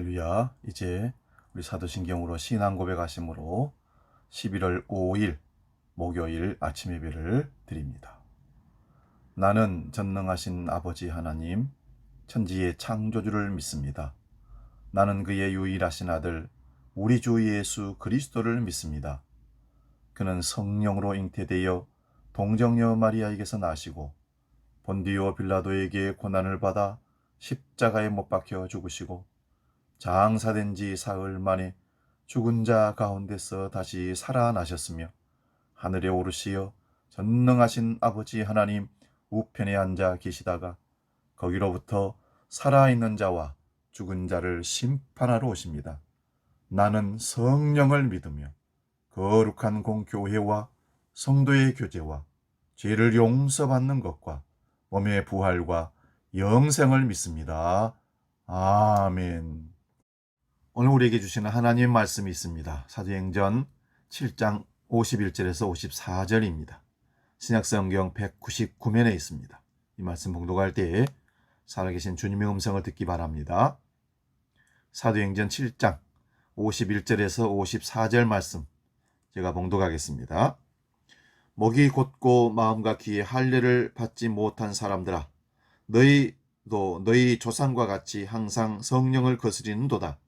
할렐루야. 이제 우리 사도신경으로 신앙 고백하심으로 11월 5일 목요일 아침 예배를 드립니다. 나는 전능하신 아버지 하나님, 천지의 창조주를 믿습니다. 나는 그의 유일하신 아들, 우리 주 예수 그리스도를 믿습니다. 그는 성령으로 잉태되어 동정녀 마리아에게서 나시고 본디오 빌라도에게 고난을 받아 십자가에 못 박혀 죽으시고 장사된 지 사흘 만에 죽은 자 가운데서 다시 살아나셨으며 하늘에 오르시어 전능하신 아버지 하나님 우편에 앉아 계시다가 거기로부터 살아있는 자와 죽은 자를 심판하러 오십니다. 나는 성령을 믿으며 거룩한 공교회와 성도의 교제와 죄를 용서받는 것과 몸의 부활과 영생을 믿습니다. 아멘. 오늘 우리에게 주시는 하나님의 말씀이 있습니다. 사도행전 7장 51절에서 54절입니다. 신약성경 199면에 있습니다. 이 말씀 봉독할 때에 살아계신 주님의 음성을 듣기 바랍니다. 사도행전 7장 51절에서 54절 말씀 제가 봉독하겠습니다. 목이 곧고 마음과 귀에 할례를 받지 못한 사람들아, 너희도 너희 조상과 같이 항상 성령을 거스리는도다.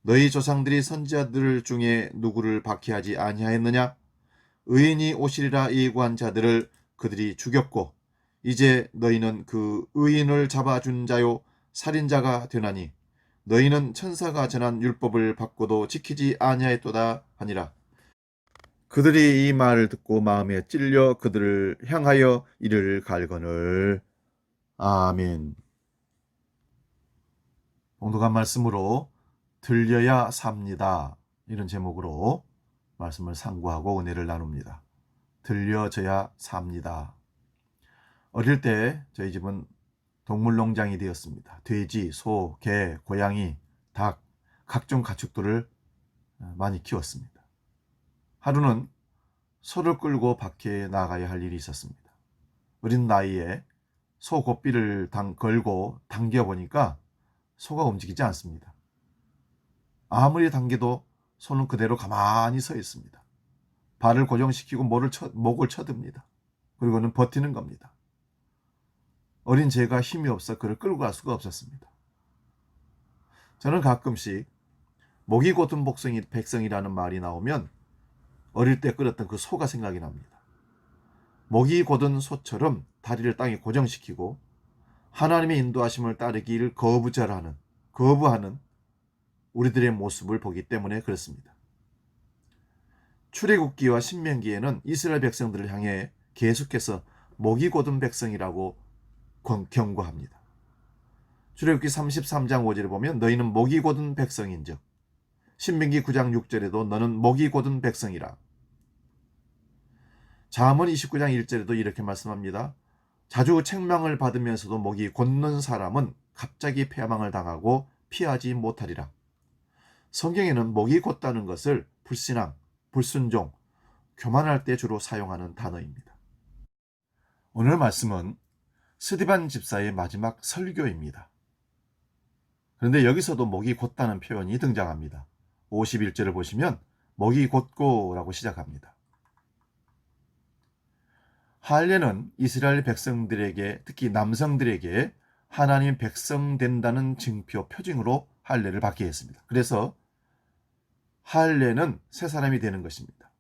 너희 조상들이 선지자들 중에 누구를 박해하지 아니하였느냐? 의인이 오시리라 예고한 자들을 그들이 죽였고 이제 너희는 그 의인을 잡아준 자요 살인자가 되나니 너희는 천사가 전한 율법을 받고도 지키지 아니하였도다 하니라. 그들이 이 말을 듣고 마음에 찔려 그들을 향하여 이를 갈거늘. 아멘. 봉독한 말씀으로 들려야 삽니다. 이런 제목으로 말씀을 상고하고 은혜를 나눕니다. 들려져야 삽니다. 어릴 때 저희 집은 동물농장이 되었습니다. 돼지, 소, 개, 고양이, 닭, 각종 가축들을 많이 키웠습니다. 하루는 소를 끌고 밖에 나가야 할 일이 있었습니다. 어린 나이에 소 고삐를 걸고 당겨보니까 소가 움직이지 않습니다. 아무리 당겨도 소는 그대로 가만히 서 있습니다. 발을 고정시키고 목을 쳐듭니다. 그리고는 버티는 겁니다. 어린 제가 힘이 없어 그를 끌고 갈 수가 없었습니다. 저는 가끔씩 목이 곧은 백성이라는 말이 나오면 어릴 때 끌었던 그 소가 생각이 납니다. 목이 곧은 소처럼 다리를 땅에 고정시키고 하나님의 인도하심을 따르기를 거부하는 우리들의 모습을 보기 때문에 그렇습니다. 출애굽기와 신명기에는 이스라엘 백성들을 향해 계속해서 목이 곧은 백성이라고 경고합니다. 출애굽기 33장 5절에 보면 너희는 목이 곧은 백성인즉, 신명기 9장 6절에도 너는 목이 곧은 백성이라. 잠언 29장 1절에도 이렇게 말씀합니다. 자주 책망을 받으면서도 목이 곧는 사람은 갑자기 패망을 당하고 피하지 못하리라. 성경에는 목이 곧다는 것을 불신앙, 불순종, 교만할 때 주로 사용하는 단어입니다. 오늘 말씀은 스디반 집사의 마지막 설교입니다. 그런데 여기서도 목이 곧다는 표현이 등장합니다. 51절을 보시면 목이 곧고라고 시작합니다. 할례는 이스라엘 백성들에게, 특히 남성들에게 하나님 백성 된다는 증표, 표징으로 할례를 받게 했습니다. 그래서 할례는 새 사람이 되는 것입니다.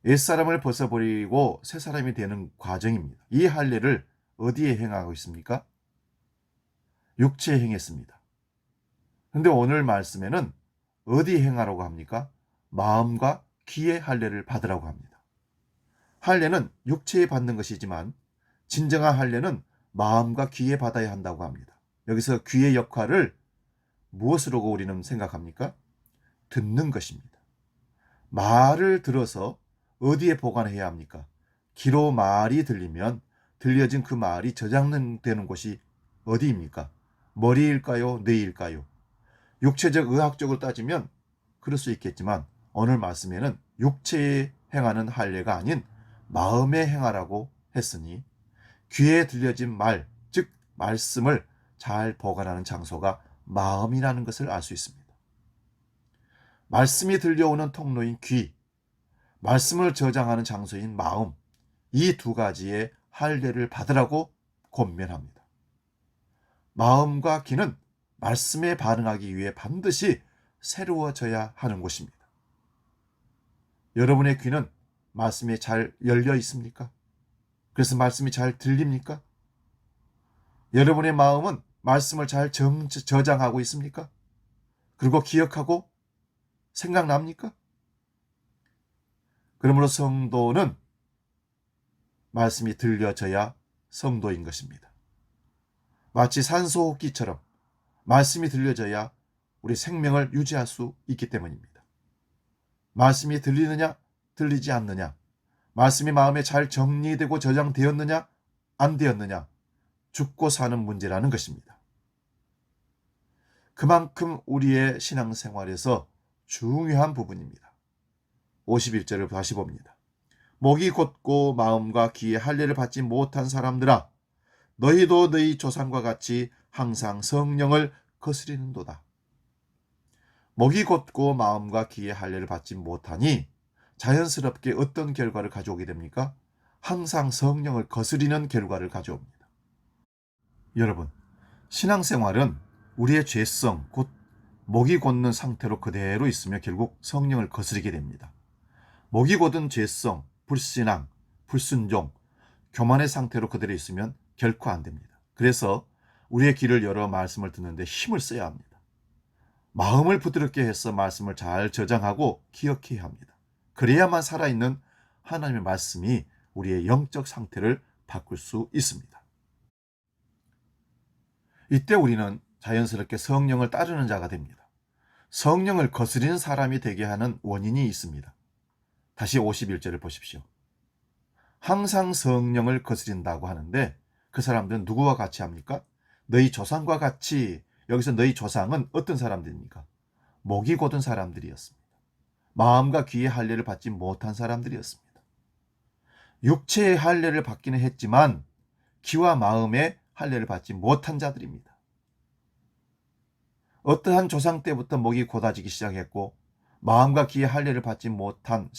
옛사람을 벗어버리고 새 사람이 되는 과정입니다. 이 할례를 어디에 행하고 있습니까? 육체에 행했습니다. 그런데 오늘 말씀에는 어디에 행하라고 합니까? 마음과 귀의 할례를 받으라고 합니다. 할례는 육체에 받는 것이지만 진정한 할례는 마음과 귀에 받아야 한다고 합니다. 여기서 귀의 역할을 무엇으로 우리는 생각합니까? 듣는 것입니다. 말을 들어서 어디에 보관해야 합니까? 귀로 말이 들리면 들려진 그 말이 저장되는 곳이 어디입니까? 머리일까요? 뇌일까요? 육체적 의학적으로 따지면 그럴 수 있겠지만 오늘 말씀에는 육체에 행하는 할례가 아닌 마음에 행하라고 했으니 귀에 들려진 말, 즉 말씀을 잘 보관하는 장소가 마음이라는 것을 알 수 있습니다. 말씀이 들려오는 통로인 귀, 말씀을 저장하는 장소인 마음, 이 두 가지의 할례를 받으라고 권면합니다. 마음과 귀는 말씀에 반응하기 위해 반드시 새로워져야 하는 곳입니다. 여러분의 귀는 말씀에 잘 열려 있습니까? 그래서 말씀이 잘 들립니까? 여러분의 마음은 말씀을 잘 저장하고 있습니까? 그리고 기억하고 생각납니까? 그러므로 성도는 말씀이 들려져야 성도인 것입니다. 마치 산소 호흡기처럼 말씀이 들려져야 우리 생명을 유지할 수 있기 때문입니다. 말씀이 들리느냐, 들리지 않느냐, 말씀이 마음에 잘 정리되고 저장되었느냐, 안 되었느냐, 죽고 사는 문제라는 것입니다. 그만큼 우리의 신앙생활에서 중요한 부분입니다. 51절을 다시 봅니다. 목이 곧고 마음과 귀의 할례를 받지 못한 사람들아, 너희도 너희 조상과 같이 항상 성령을 거스리는도다. 목이 곧고 마음과 귀의 할례를 받지 못하니 자연스럽게 어떤 결과를 가져오게 됩니까? 항상 성령을 거스리는 결과를 가져옵니다. 여러분, 신앙생활은 우리의 죄성, 곧 목이 곧는 상태로 그대로 있으며 결국 성령을 거스리게 됩니다. 목이 곧은 죄성, 불신앙, 불순종, 교만의 상태로 그대로 있으면 결코 안 됩니다. 그래서 우리의 귀를 열어 말씀을 듣는데 힘을 써야 합니다. 마음을 부드럽게 해서 말씀을 잘 저장하고 기억해야 합니다. 그래야만 살아있는 하나님의 말씀이 우리의 영적 상태를 바꿀 수 있습니다. 이때 우리는 자연스럽게 성령을 따르는 자가 됩니다. 성령을 거스리는 사람이 되게 하는 원인이 있습니다. 다시 51절을 보십시오. 항상 성령을 거스린다고 하는데 그 사람들은 누구와 같이 합니까? 너희 조상과 같이. 여기서 너희 조상은 어떤 사람들입니까? 목이 곧은 사람들이었습니다. 마음과 귀의 할례를 받지 못한 사람들이었습니다. 육체의 할례를 받기는 했지만 귀와 마음의 할례를 받지 못한 자들입니다. 어떠한 조상 때부터 목이 곧아지기 시작했고 마음과 귀의 할례를 받지 못한,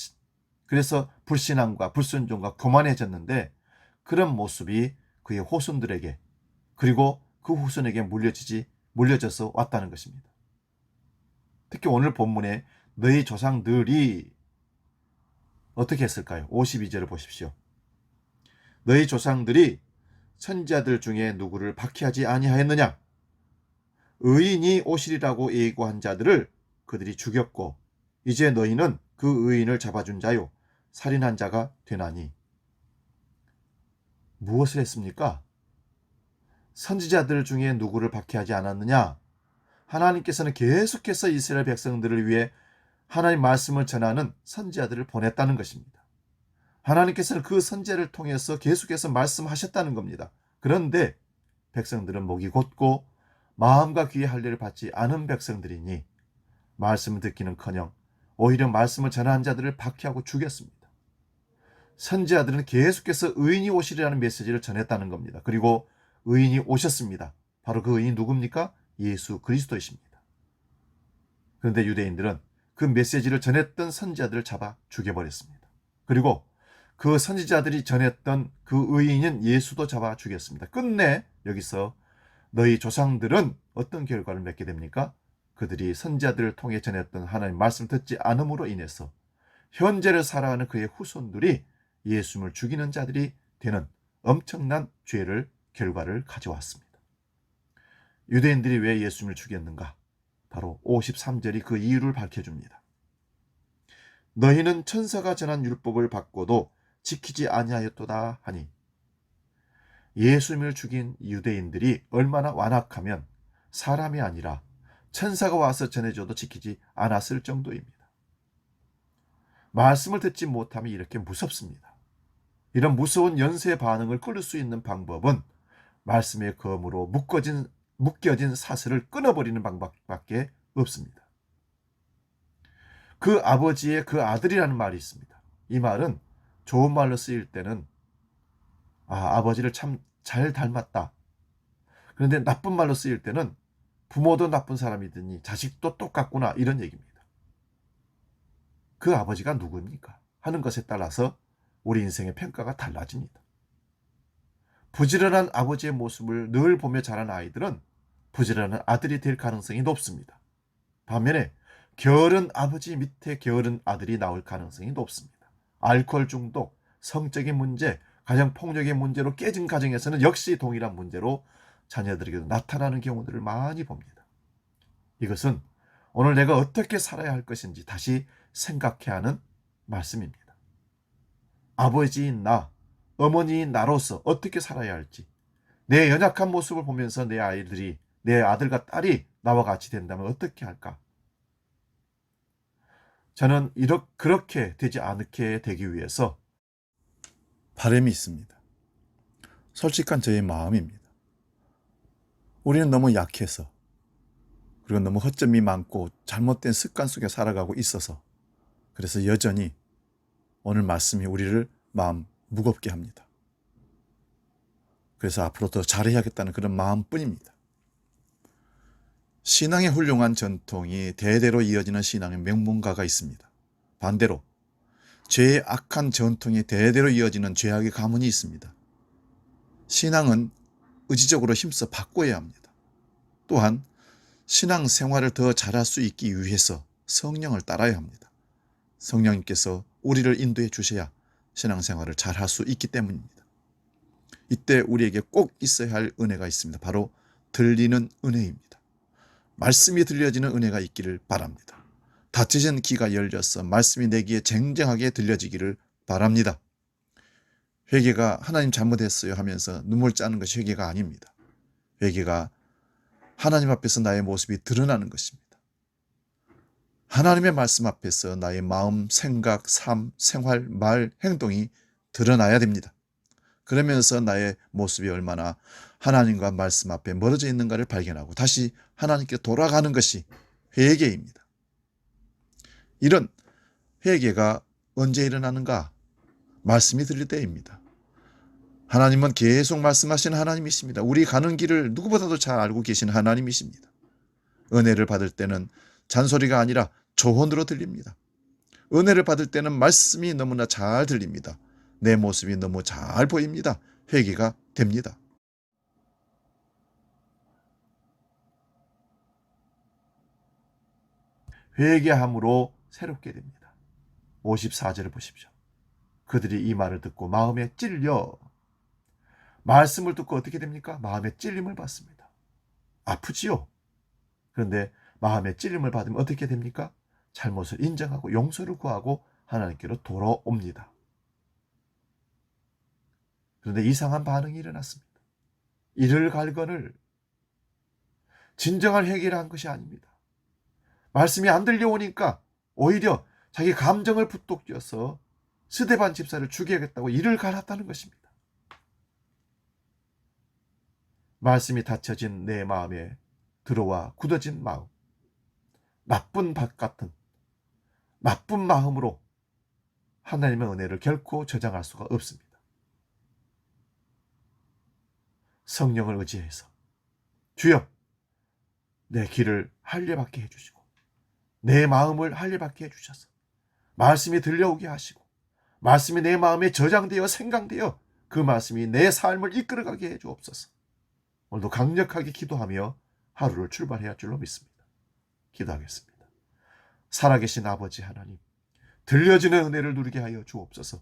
그래서 불신앙과 불순종과 교만해졌는데 그런 모습이 그의 후손들에게 그리고 그 후손에게 물려져서 왔다는 것입니다. 특히 오늘 본문에 너희 조상들이 어떻게 했을까요? 52절을 보십시오. 너희 조상들이 선지자들 중에 누구를 박해하지 아니하였느냐? 의인이 오시리라고 예고한 자들을 그들이 죽였고 이제 너희는 그 의인을 잡아준 자요 살인한 자가 되나니. 무엇을 했습니까? 선지자들 중에 누구를 박해하지 않았느냐? 하나님께서는 계속해서 이스라엘 백성들을 위해 하나님 말씀을 전하는 선지자들을 보냈다는 것입니다. 하나님께서는 그 선지자를 통해서 계속해서 말씀하셨다는 겁니다. 그런데 백성들은 목이 곧고 마음과 귀의 할례를 받지 않은 백성들이니 말씀을 듣기는커녕 오히려 말씀을 전하는 자들을 박해하고 죽였습니다. 선지자들은 계속해서 의인이 오시리라는 메시지를 전했다는 겁니다. 그리고 의인이 오셨습니다. 바로 그 의인이 누굽니까? 예수 그리스도이십니다. 그런데 유대인들은 그 메시지를 전했던 선지자들을 잡아 죽여버렸습니다. 그리고 그 선지자들이 전했던 그 의인인 예수도 잡아 죽였습니다. 끝내 여기서 너희 조상들은 어떤 결과를 맺게 됩니까? 그들이 선지자들을 통해 전했던 하나님의 말씀을 듣지 않음으로 인해서 현재를 살아가는 그의 후손들이 예수님을 죽이는 자들이 되는 엄청난 결과를 가져왔습니다. 유대인들이 왜 예수님을 죽였는가? 바로 53절이 그 이유를 밝혀줍니다. 너희는 천사가 전한 율법을 받고도 지키지 아니하였도다 하니. 예수님을 죽인 유대인들이 얼마나 완악하면 사람이 아니라 천사가 와서 전해줘도 지키지 않았을 정도입니다. 말씀을 듣지 못하면 이렇게 무섭습니다. 이런 무서운 연쇄 반응을 끌을 수 있는 방법은 말씀의 검으로 묶여진 사슬을 끊어버리는 방법밖에 없습니다. 그 아버지의 그 아들이라는 말이 있습니다. 이 말은 좋은 말로 쓰일 때는 아버지를 참 잘 닮았다. 그런데 나쁜 말로 쓰일 때는 부모도 나쁜 사람이더니 자식도 똑같구나, 이런 얘기입니다. 그 아버지가 누구입니까? 하는 것에 따라서 우리 인생의 평가가 달라집니다. 부지런한 아버지의 모습을 늘 보며 자란 아이들은 부지런한 아들이 될 가능성이 높습니다. 반면에 게으른 아버지 밑에 게으른 아들이 나올 가능성이 높습니다. 알코올 중독, 성적인 문제, 가정폭력의 문제로 깨진 가정에서는 역시 동일한 문제로 자녀들에게도 나타나는 경우들을 많이 봅니다. 이것은 오늘 내가 어떻게 살아야 할 것인지 다시 생각해야 하는 말씀입니다. 아버지인 나, 어머니인 나로서 어떻게 살아야 할지, 내 연약한 모습을 보면서 내 아이들이, 내 아들과 딸이 나와 같이 된다면 어떻게 할까? 저는 그렇게 되지 않게 되기 위해서 바람이 있습니다. 솔직한 저의 마음입니다. 우리는 너무 약해서, 그리고 너무 허점이 많고 잘못된 습관 속에 살아가고 있어서, 그래서 여전히 오늘 말씀이 우리를 마음 무겁게 합니다. 그래서 앞으로 더 잘해야겠다는 그런 마음뿐입니다. 신앙의 훌륭한 전통이 대대로 이어지는 신앙의 명문가가 있습니다. 반대로 죄의 악한 전통이 대대로 이어지는 죄악의 가문이 있습니다. 신앙은 의지적으로 힘써 바꿔야 합니다. 또한 신앙 생활을 더 잘할 수 있기 위해서 성령을 따라야 합니다. 성령님께서 우리를 인도해 주셔야 신앙 생활을 잘할 수 있기 때문입니다. 이때 우리에게 꼭 있어야 할 은혜가 있습니다. 바로 들리는 은혜입니다. 말씀이 들려지는 은혜가 있기를 바랍니다. 닫혀진 귀가 열려서 말씀이 내 귀에 쟁쟁하게 들려지기를 바랍니다. 회개가 하나님 잘못했어요 하면서 눈물 짜는 것이 회개가 아닙니다. 회개가 하나님 앞에서 나의 모습이 드러나는 것입니다. 하나님의 말씀 앞에서 나의 마음, 생각, 삶, 생활, 말, 행동이 드러나야 됩니다. 그러면서 나의 모습이 얼마나 하나님과 말씀 앞에 멀어져 있는가를 발견하고 다시 하나님께 돌아가는 것이 회개입니다. 이런 회개가 언제 일어나는가? 말씀이 들릴 때입니다. 하나님은 계속 말씀하시는 하나님이십니다. 우리 가는 길을 누구보다도 잘 알고 계신 하나님이십니다. 은혜를 받을 때는 잔소리가 아니라 조언으로 들립니다. 은혜를 받을 때는 말씀이 너무나 잘 들립니다. 내 모습이 너무 잘 보입니다. 회개가 됩니다. 회개함으로 새롭게 됩니다. 54절을 보십시오. 그들이 이 말을 듣고 마음에 찔려, 말씀을 듣고 어떻게 됩니까? 마음에 찔림을 받습니다. 아프지요? 그런데 마음에 찔림을 받으면 어떻게 됩니까? 잘못을 인정하고 용서를 구하고 하나님께로 돌아옵니다. 그런데 이상한 반응이 일어났습니다. 이를 갈건을 진정한 회개를 한 것이 아닙니다. 말씀이 안 들려오니까 오히려 자기 감정을 부뚝쥐어서 스데반 집사를 죽여야겠다고 이를 갈았다는 것입니다. 말씀이 닫혀진 내 마음에 들어와 굳어진 마음, 나쁜 밭 같은 나쁜 마음으로 하나님의 은혜를 결코 저장할 수가 없습니다. 성령을 의지해서 주여, 내 길을 할례받게 해주시고 내 마음을 할례받게 해주셔서 말씀이 들려오게 하시고 말씀이 내 마음에 저장되어 생각되어 그 말씀이 내 삶을 이끌어가게 해주옵소서. 오늘도 강력하게 기도하며 하루를 출발해야 할 줄로 믿습니다. 기도하겠습니다. 살아계신 아버지 하나님, 들려지는 은혜를 누리게 하여 주옵소서.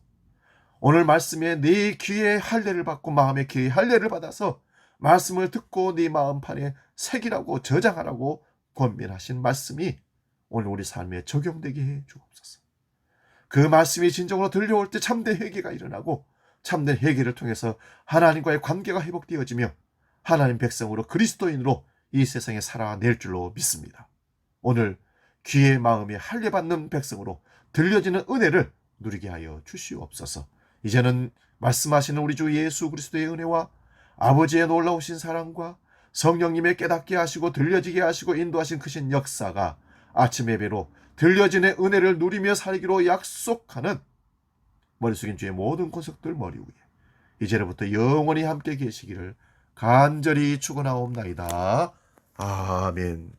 오늘 말씀에 네 귀에 할례를 받고 마음의 귀에 할례를 받아서 말씀을 듣고 네 마음판에 새기라고 저장하라고 권면하신 말씀이 오늘 우리 삶에 적용되게 해 주옵소서. 그 말씀이 진정으로 들려올 때 참된 회개가 일어나고 참된 회개를 통해서 하나님과의 관계가 회복되어지며 하나님 백성으로 그리스도인으로 이 세상에 살아낼 줄로 믿습니다. 오늘 귀의 마음에 할례받는 백성으로 들려지는 은혜를 누리게 하여 주시옵소서. 이제는 말씀하시는 우리 주 예수 그리스도의 은혜와 아버지의 놀라우신 사랑과 성령님의 깨닫게 하시고 들려지게 하시고 인도하신 크신 역사가 아침 예배로 들려지는 은혜를 누리며 살기로 약속하는 머리 숙인 주의 모든 권속들 머리 위에 이제로부터 영원히 함께 계시기를 간절히 축원하옵나이다. 아멘.